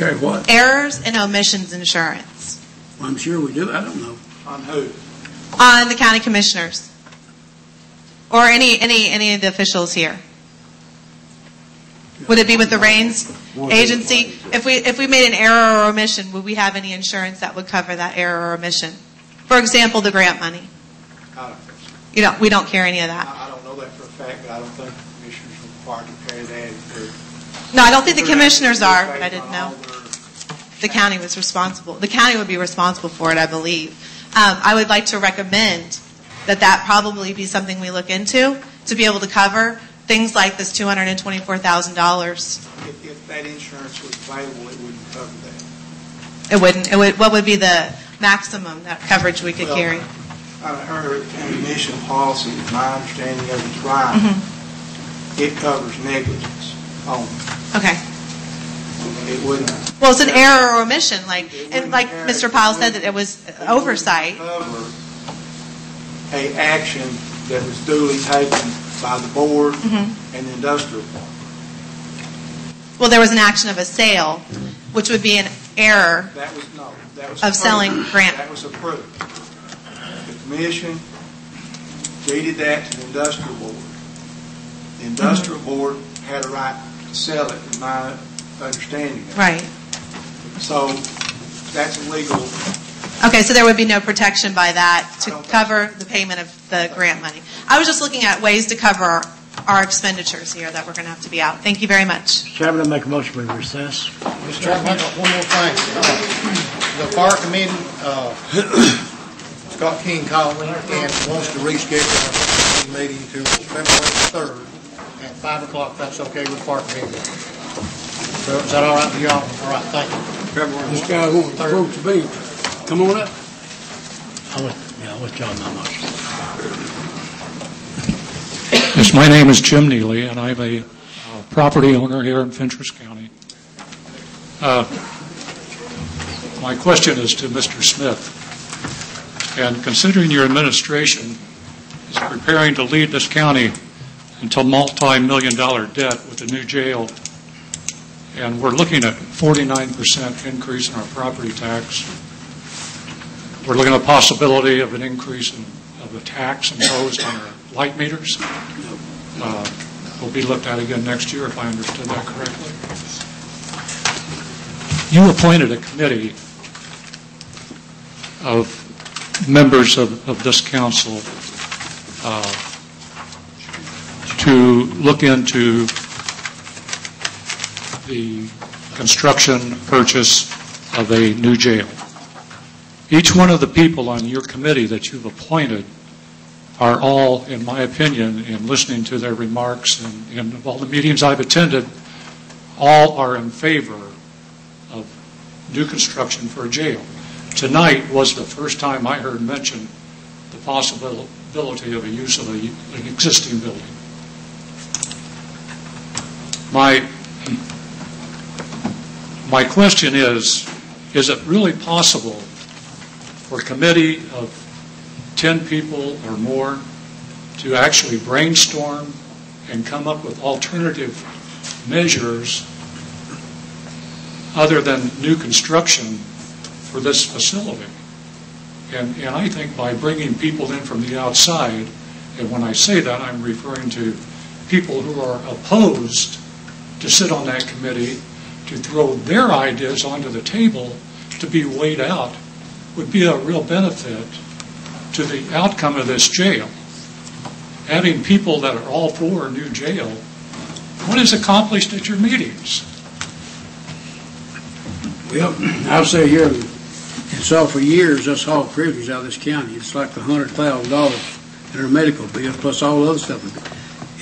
Carry what? Errors and omissions insurance. Well, I'm sure we do. I don't know. On who? On the county commissioners. Or any of the officials here. Would it be with the reins agency? If we made an error or omission, would we have any insurance that would cover that error or omission? For example, the grant money. I don't think so. We don't carry any of that. I don't know that for a fact, but I don't think the commissioners are required to carry that. No, I don't think the commissioners are, but I didn't know. The county was responsible. The county would be responsible for it, I believe. I would like to recommend that probably be something we look into to be able to cover things like this $224,000. If that insurance was available, it wouldn't cover that. It wouldn't. What would be the maximum that coverage we could carry? Her initial policy, my understanding of it's right, it covers negligence only. Okay. It wouldn't. Well, it's an error or omission, like Mr. Powell said that it was oversight. Cover a action that was duly taken by the board and the industrial board. Well, there was an action of a sale, which would be an error That was of approved. selling grant. That was approved. The commission deeded that to the industrial board. The industrial board had a right to sell it, in my understanding of it. Right. So that's illegal. Okay, so there would be no protection by that to cover the payment of the grant money. I was just looking at ways to cover our expenditures here that we're going to have to be out. Thank you very much. Chairman, I make a motion we recess. Mr. Chairman, I got one more thing. The fire committee, Scott King called me and wants to reschedule our meeting to February 3rd at 5 o'clock. That's okay with the fire committee. So is that all right with y'all? All right, thank you. This guy wants the folks to be. Come on up. I'll withdraw my motion. Yes, my name is Jim Neely, and I'm a property owner here in Fentress County. My question is to Mr. Smith. And considering your administration is preparing to lead this county into multi-million-dollar debt with a new jail, and we're looking at 49% increase in our property tax, we're looking at a possibility of an increase of a tax imposed on our light meters. Will be looked at again next year, if I understood that correctly. You appointed a committee of members of this council to look into the construction purchase of a new jail. Each one of the people on your committee that you've appointed are all, in my opinion, in listening to their remarks and of all the meetings I've attended, all are in favor of new construction for a jail. Tonight was the first time I heard mention the possibility of a use of an existing building. My question is it really possible for a committee of 10 people or more to actually brainstorm and come up with alternative measures other than new construction for this facility? And I think by bringing people in from the outside, and when I say that, I'm referring to people who are opposed to sit on that committee, to throw their ideas onto the table to be weighed out, would be a real benefit to the outcome of this jail. Having people that are all for a new jail, what is accomplished at your meetings? Well, I'll say here, it's all for years, us haul prisoners out of this county. It's like $100,000 in our medical bill, plus all the other stuff.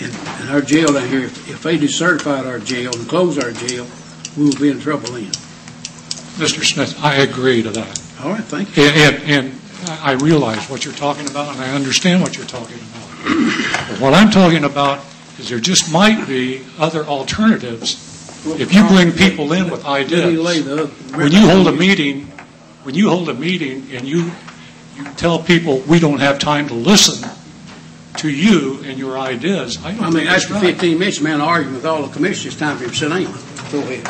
And our jail down here, if they decertified our jail and close our jail, we will be in trouble then. Mr. Smith, I agree to that. All right, thank you. And I realize what you're talking about, and I understand what you're talking about. But what I'm talking about is there just might be other alternatives. If you bring people in with ideas, when you hold a meeting and you tell people we don't have time to listen to you and your ideas, I mean, after 15 minutes, man, arguing with all the commissioners, it's time for him to sit down. Go ahead.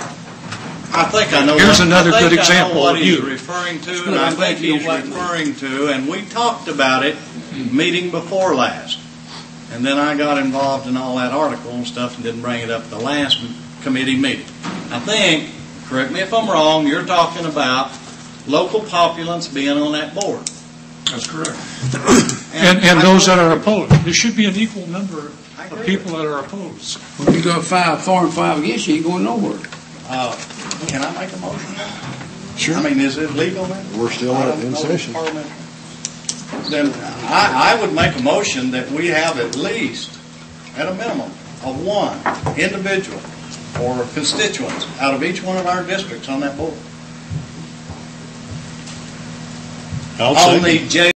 I think I know. Here's what, another I think good I example know what of he's you. referring to, Good, and I I'm glad think you he's don't like me. referring to, and we talked about it meeting before last. And then I got involved in all that article and stuff and didn't bring it up at the last committee meeting. I think, correct me if I'm wrong, you're talking about local populace being on that board. That's correct. And those that are opposed. There should be an equal number of people that are opposed. When you go 5 for and 5 against, you ain't going nowhere. Can I make a motion? Sure. I mean, is it legal then? We're still I don't in know session. Parliament. Then I would make a motion that we have at least, at a minimum, of one individual or constituents out of each one of our districts on that board. I'll On second. the J